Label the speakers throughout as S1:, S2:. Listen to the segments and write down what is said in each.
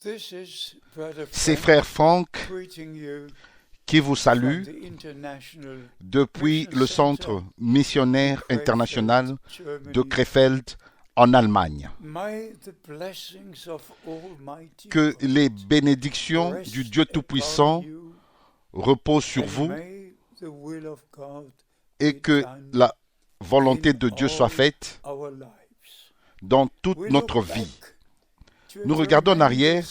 S1: C'est frère Frank qui vous salue depuis le Centre missionnaire international de Krefeld en Allemagne. Que les bénédictions du Dieu Tout-Puissant reposent sur vous et que la volonté de Dieu soit faite dans toute notre vie. Nous regardons en arrière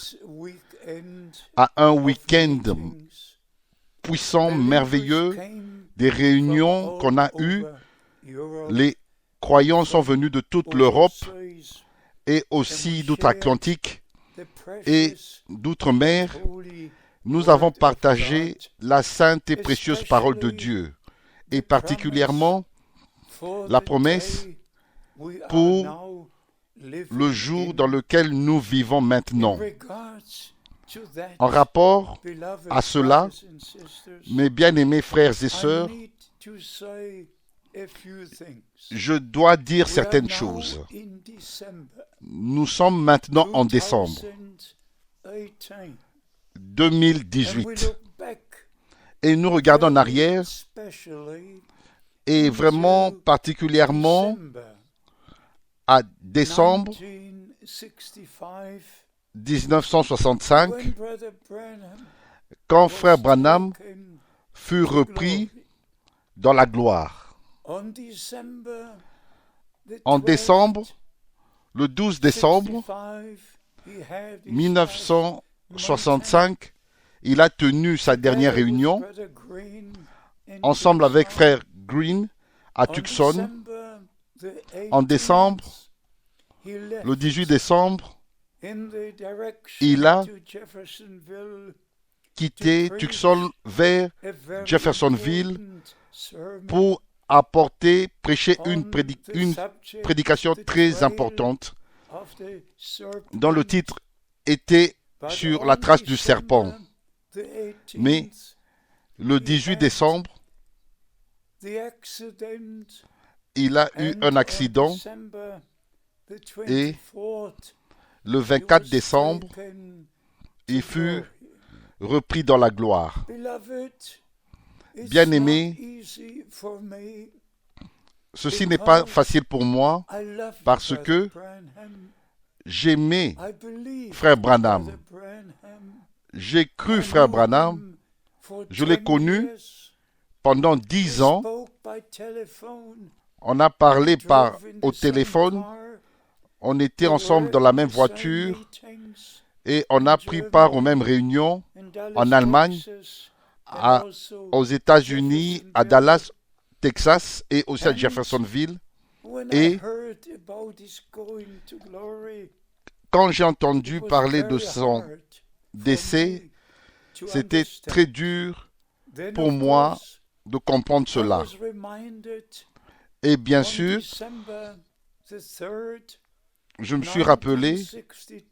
S1: à un week-end puissant, merveilleux, des réunions qu'on a eues. Les croyants sont venus de toute l'Europe et aussi d'outre-Atlantique et d'outre-mer. Nous avons partagé la sainte et précieuse parole de Dieu et particulièrement la promesse pour le jour dans lequel nous vivons maintenant. En rapport à cela, mes bien-aimés frères et sœurs, je dois dire certaines choses. Nous sommes maintenant en décembre 2018 et nous regardons en arrière et vraiment particulièrement à décembre 1965, quand frère Branham fut repris dans la gloire. En décembre, le 12 décembre 1965, il a tenu sa dernière réunion ensemble avec frère Green à Tucson. En décembre, le 18 décembre, il a quitté Tucson vers Jeffersonville pour prêcher une prédication très importante dont le titre était sur la trace du serpent. Mais le 18 décembre, il a eu un accident et le 24 décembre, il fut repris dans la gloire. Bien-aimé, ceci n'est pas facile pour moi parce que j'aimais frère Branham. J'ai cru frère Branham. Je l'ai connu pendant 10 ans. On a parlé au téléphone. On était ensemble dans la même voiture et on a pris part aux mêmes réunions en Allemagne, aux États-Unis, à Dallas, Texas et aussi à Jeffersonville. Et quand j'ai entendu parler de son décès, c'était très dur pour moi de comprendre cela. Et bien sûr, je me suis rappelé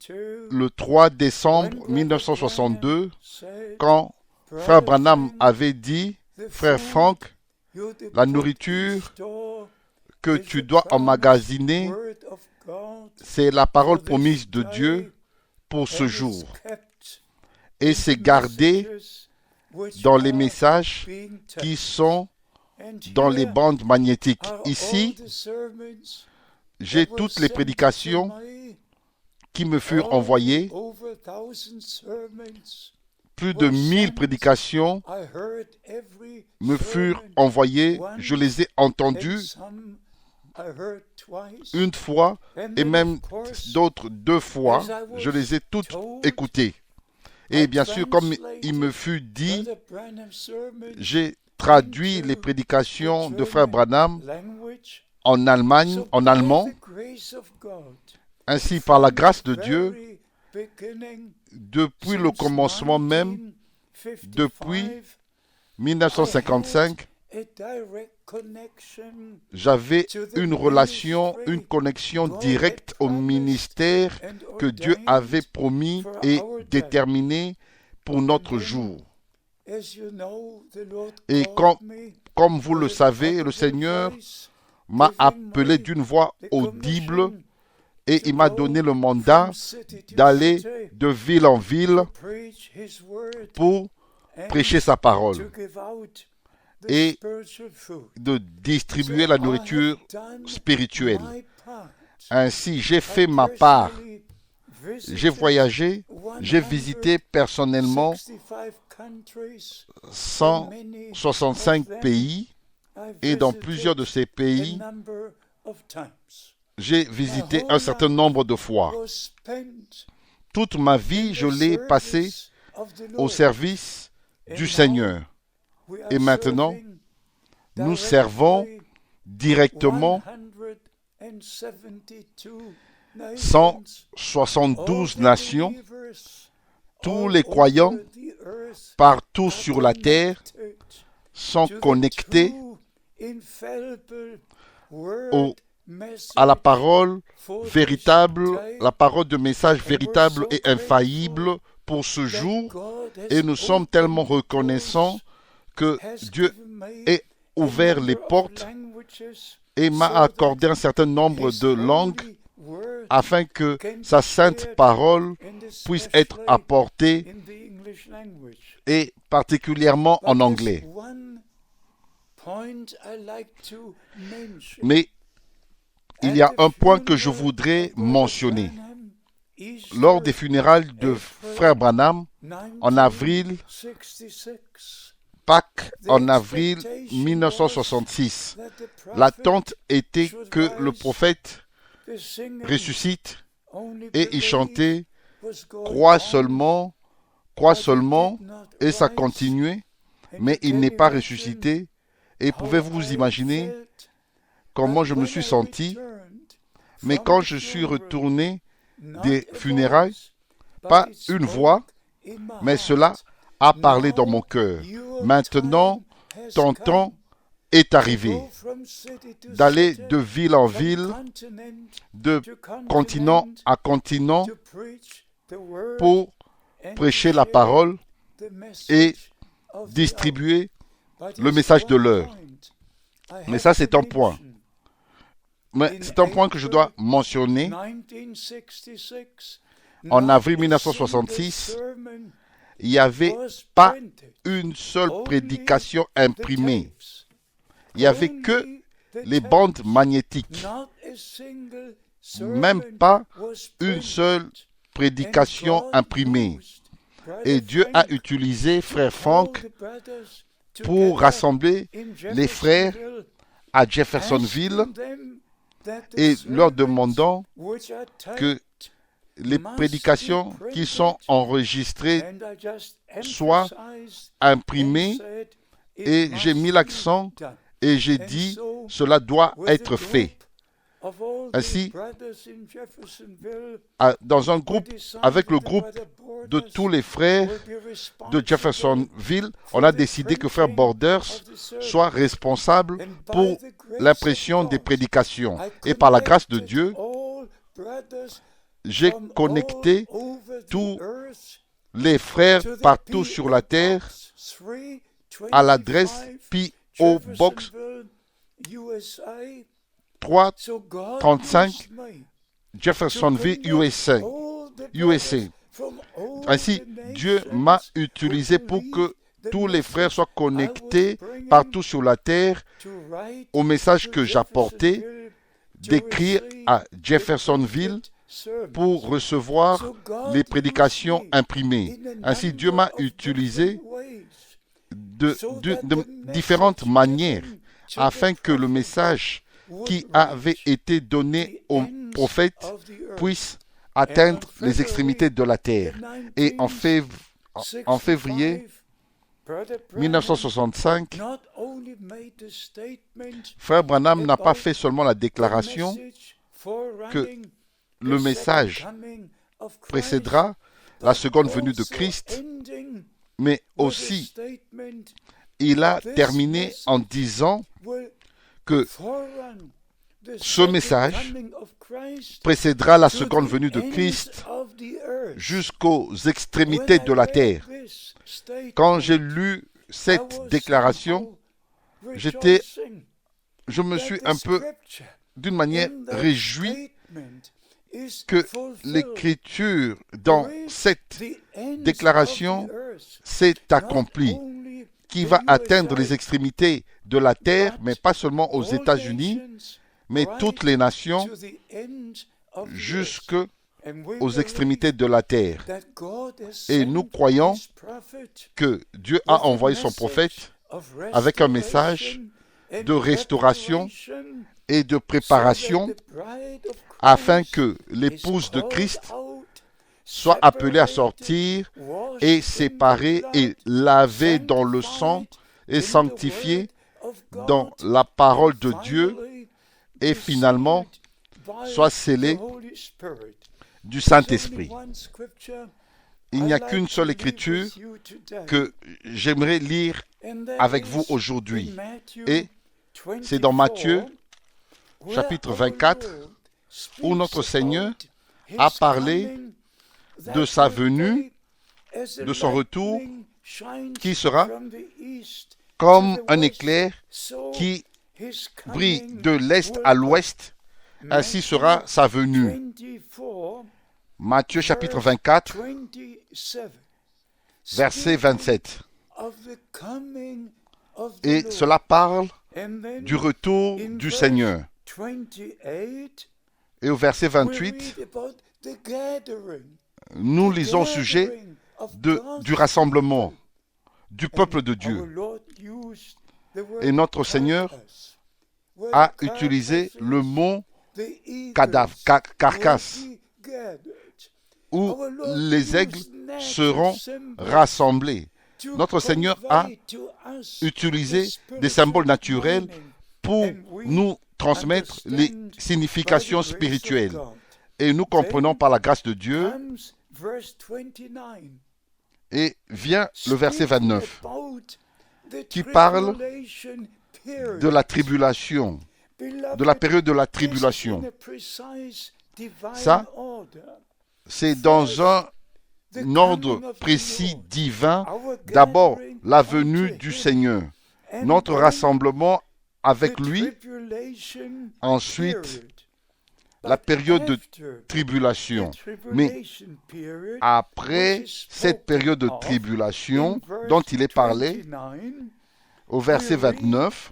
S1: le 3 décembre 1962, quand frère Branham avait dit, frère Frank, la nourriture que tu dois emmagasiner, c'est la parole promise de Dieu pour ce jour. Et c'est gardé dans les messages qui sont dans les bandes magnétiques. Ici, j'ai toutes les prédications qui me furent envoyées, plus de 1000 prédications me furent envoyées, je les ai entendues une fois et même d'autres 2 fois, je les ai toutes écoutées. Et bien sûr, comme il me fut dit, j'ai traduit les prédications de frère Branham en allemand. Ainsi, par la grâce de Dieu, depuis le commencement même, depuis 1955, j'avais une relation, une connexion directe au ministère que Dieu avait promis et déterminé pour notre jour. Et comme vous le savez, le Seigneur m'a appelé d'une voix audible et il m'a donné le mandat d'aller de ville en ville pour prêcher sa parole et de distribuer la nourriture spirituelle. Ainsi, j'ai fait ma part. J'ai voyagé, j'ai visité personnellement 165 pays et dans plusieurs de ces pays, j'ai visité un certain nombre de fois. Toute ma vie, je l'ai passée au service du Seigneur. Et maintenant, nous servons directement 172 nations, tous les croyants partout sur la terre sont connectés à la parole véritable, la parole de message véritable et infaillible pour ce jour. Et nous sommes tellement reconnaissants que Dieu ait ouvert les portes et m'a accordé un certain nombre de langues afin que sa sainte parole puisse être apportée et particulièrement en anglais. Mais il y a un point que je voudrais mentionner. Lors des funérailles de frère Branham en avril, Pâques en avril 1966, l'attente était que le prophète ressuscite et il chantait « Crois seulement », et ça continuait, mais il n'est pas ressuscité. Et pouvez-vous imaginer comment je me suis senti? Mais quand je suis retourné des funérailles, pas une voix, mais cela a parlé dans mon cœur. Maintenant, ton temps est arrivé d'aller de ville en ville, de continent à continent pour prêcher la parole et distribuer le message de l'heure. Mais ça, c'est un point. Mais c'est un point que je dois mentionner. En avril 1966, il n'y avait pas une seule prédication imprimée. Il n'y avait que les bandes magnétiques. Même pas une seule prédication imprimée. Et Dieu a utilisé frère Frank pour rassembler les frères à Jeffersonville et leur demandant que les prédications qui sont enregistrées soient imprimées, et j'ai mis l'accent et j'ai dit cela doit être fait. Ainsi, dans un groupe, avec le groupe de tous les frères de Jeffersonville, on a décidé que frère Borders soit responsable pour l'impression des prédications. Et par la grâce de Dieu, j'ai connecté tous les frères partout sur la terre à l'adresse P.O. Box 335 Jeffersonville, USA. Ainsi, Dieu m'a utilisé pour que tous les frères soient connectés partout sur la terre au message que j'apportais, d'écrire à Jeffersonville pour recevoir les prédications imprimées. Ainsi, Dieu m'a utilisé de différentes manières afin que le message qui avait été donné au prophète puisse atteindre les extrémités de la terre. Et en février 1965, frère Branham n'a pas fait seulement la déclaration que le message précédera la seconde venue de Christ, mais aussi il a terminé en disant que ce message précédera la seconde venue de Christ jusqu'aux extrémités de la terre. Quand j'ai lu cette déclaration, je me suis un peu, d'une manière, réjoui. que l'écriture dans cette déclaration s'est accomplie, qui va atteindre les extrémités de la terre, mais pas seulement aux États-Unis, mais toutes les nations jusqu'aux extrémités de la terre. Et nous croyons que Dieu a envoyé son prophète avec un message de restauration et de préparation afin que l'épouse de Christ soit appelée à sortir et séparée et lavée dans le sang et sanctifiée dans la parole de Dieu et finalement soit scellée du Saint-Esprit. Il n'y a qu'une seule écriture que j'aimerais lire avec vous aujourd'hui. Et c'est dans Matthieu, chapitre 24, où notre Seigneur a parlé de sa venue, de son retour, qui sera comme un éclair qui brille de l'est à l'ouest. Ainsi sera sa venue. Matthieu chapitre 24, verset 27. Et cela parle du retour du Seigneur. Et au verset 28, nous lisons au sujet du rassemblement du peuple de Dieu. Et notre Seigneur a utilisé le mot cadavre, carcasse, où les aigles seront rassemblés. Notre Seigneur a utilisé des symboles naturels pour nous transmettre les significations spirituelles. Et nous comprenons par la grâce de Dieu. Et vient le verset 29 qui parle de la tribulation, de la période de la tribulation. Ça, c'est dans un ordre précis divin. D'abord, la venue du Seigneur, notre rassemblement avec lui. Ensuite, la période de tribulation. Mais après cette période de tribulation dont il est parlé, au verset 29,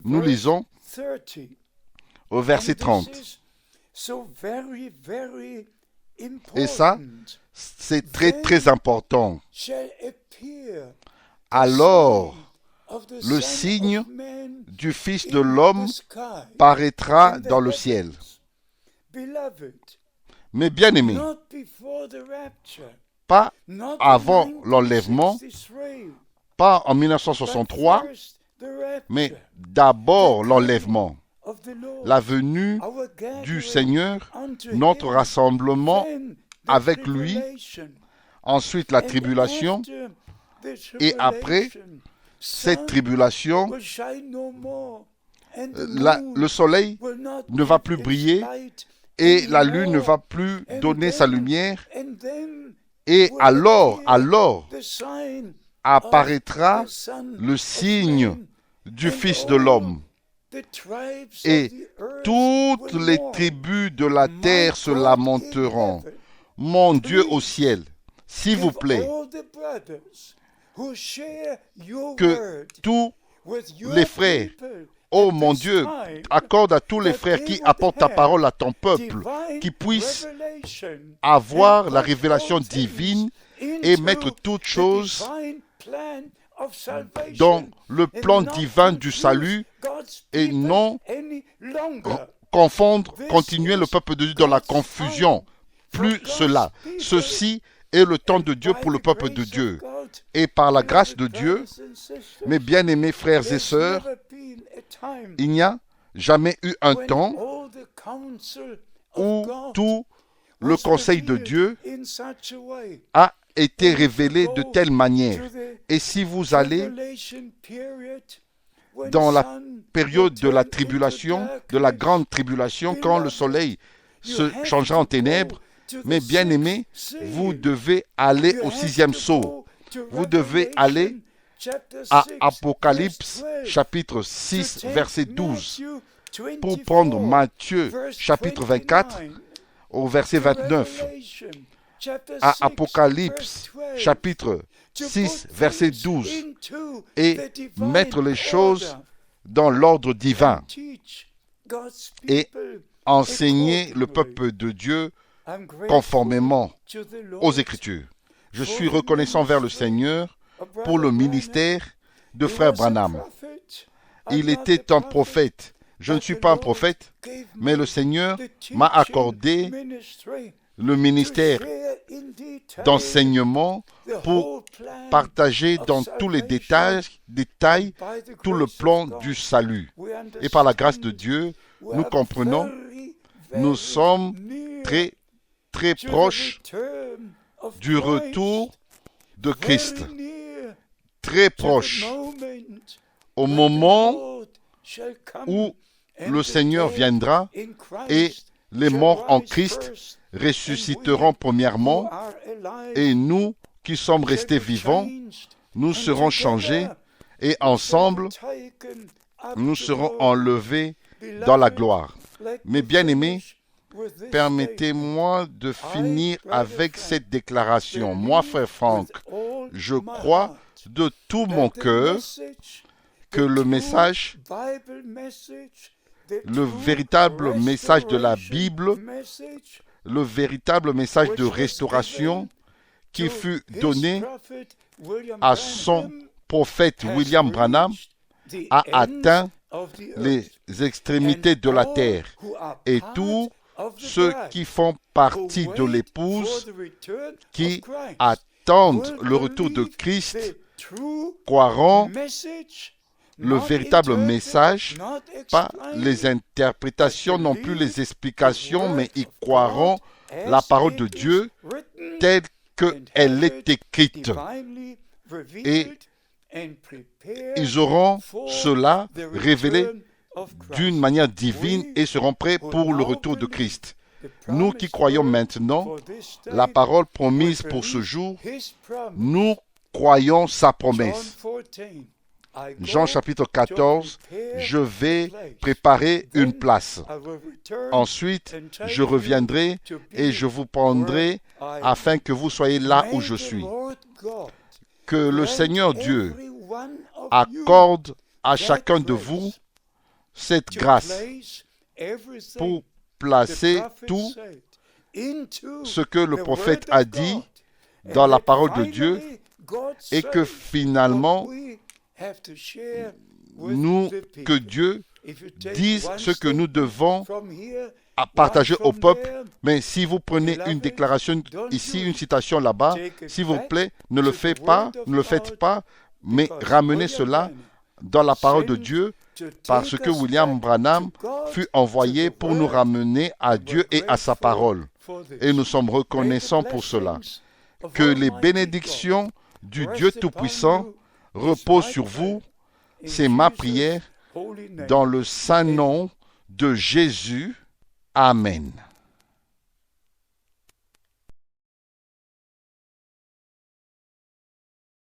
S1: nous lisons au verset 30. Et ça, c'est très très important. Alors, le signe du Fils de l'homme paraîtra dans le ciel. Mais bien aimés, pas avant l'enlèvement, pas en 1963, mais d'abord l'enlèvement, la venue du Seigneur, notre rassemblement avec lui, ensuite la tribulation, et après cette tribulation, le soleil ne va plus briller et la lune ne va plus donner sa lumière. Et alors apparaîtra le signe du Fils de l'homme. Et toutes les tribus de la terre se lamenteront. Mon Dieu au ciel, s'il vous plaît, que tous les frères, oh mon Dieu, accorde à tous les frères qui apportent ta parole à ton peuple, qui puissent avoir la révélation divine et mettre toutes choses dans le plan divin du salut et non continuer le peuple de Dieu dans la confusion. Plus cela. Ceci est le temps de Dieu pour le peuple de Dieu. Et par la grâce de Dieu, mes bien-aimés frères et sœurs, il n'y a jamais eu un temps où tout le conseil de Dieu a été révélé de telle manière. Et si vous allez dans la période de la tribulation, de la grande tribulation, quand le soleil se changera en ténèbres, mes bien-aimés, vous devez aller au 6e sceau. Vous devez aller à Apocalypse, chapitre 6, verset 12, pour prendre Matthieu, chapitre 24, au verset 29, à Apocalypse, chapitre 6, verset 12, et mettre les choses dans l'ordre divin et enseigner le peuple de Dieu conformément aux Écritures. Je suis reconnaissant vers le Seigneur pour le ministère de frère Branham. Il était un prophète. Je ne suis pas un prophète, mais le Seigneur m'a accordé le ministère d'enseignement pour partager dans tous les détails tout le plan du salut. Et par la grâce de Dieu, nous comprenons, nous sommes très, très proches du retour de Christ. Très proches au moment où le Seigneur viendra et les morts en Christ ressusciteront premièrement et nous qui sommes restés vivants, nous serons changés et ensemble, nous serons enlevés dans la gloire. Mes bien-aimés, permettez-moi de finir avec cette déclaration. Moi, frère Franck, je crois de tout mon cœur que le message, le véritable message de la Bible, le véritable message de restauration qui fut donné à son prophète William Branham a atteint les extrémités de la terre. Et tous ceux qui font partie de l'épouse, qui attendent le retour de Christ, croiront le véritable message, pas les interprétations, non plus les explications, mais ils croiront la parole de Dieu telle qu'elle est écrite. Et ils auront cela révélé d'une manière divine et seront prêts pour le retour de Christ. Nous qui croyons maintenant la parole promise pour ce jour, nous croyons sa promesse. Jean chapitre 14, je vais préparer une place. Ensuite, je reviendrai et je vous prendrai afin que vous soyez là où je suis. Que le Seigneur Dieu accorde à chacun de vous cette grâce pour placer tout ce que le prophète a dit dans la parole de Dieu et que finalement, que Dieu dise ce que nous devons partager au peuple. Mais si vous prenez une déclaration ici, une citation là-bas, s'il vous plaît, ne le faites pas, mais ramenez cela dans la parole de Dieu, parce que William Branham fut envoyé pour nous ramener à Dieu et à sa parole. Et nous sommes reconnaissants pour cela. Que les bénédictions du Dieu Tout-Puissant reposent sur vous. C'est ma prière dans le saint nom de Jésus. Amen.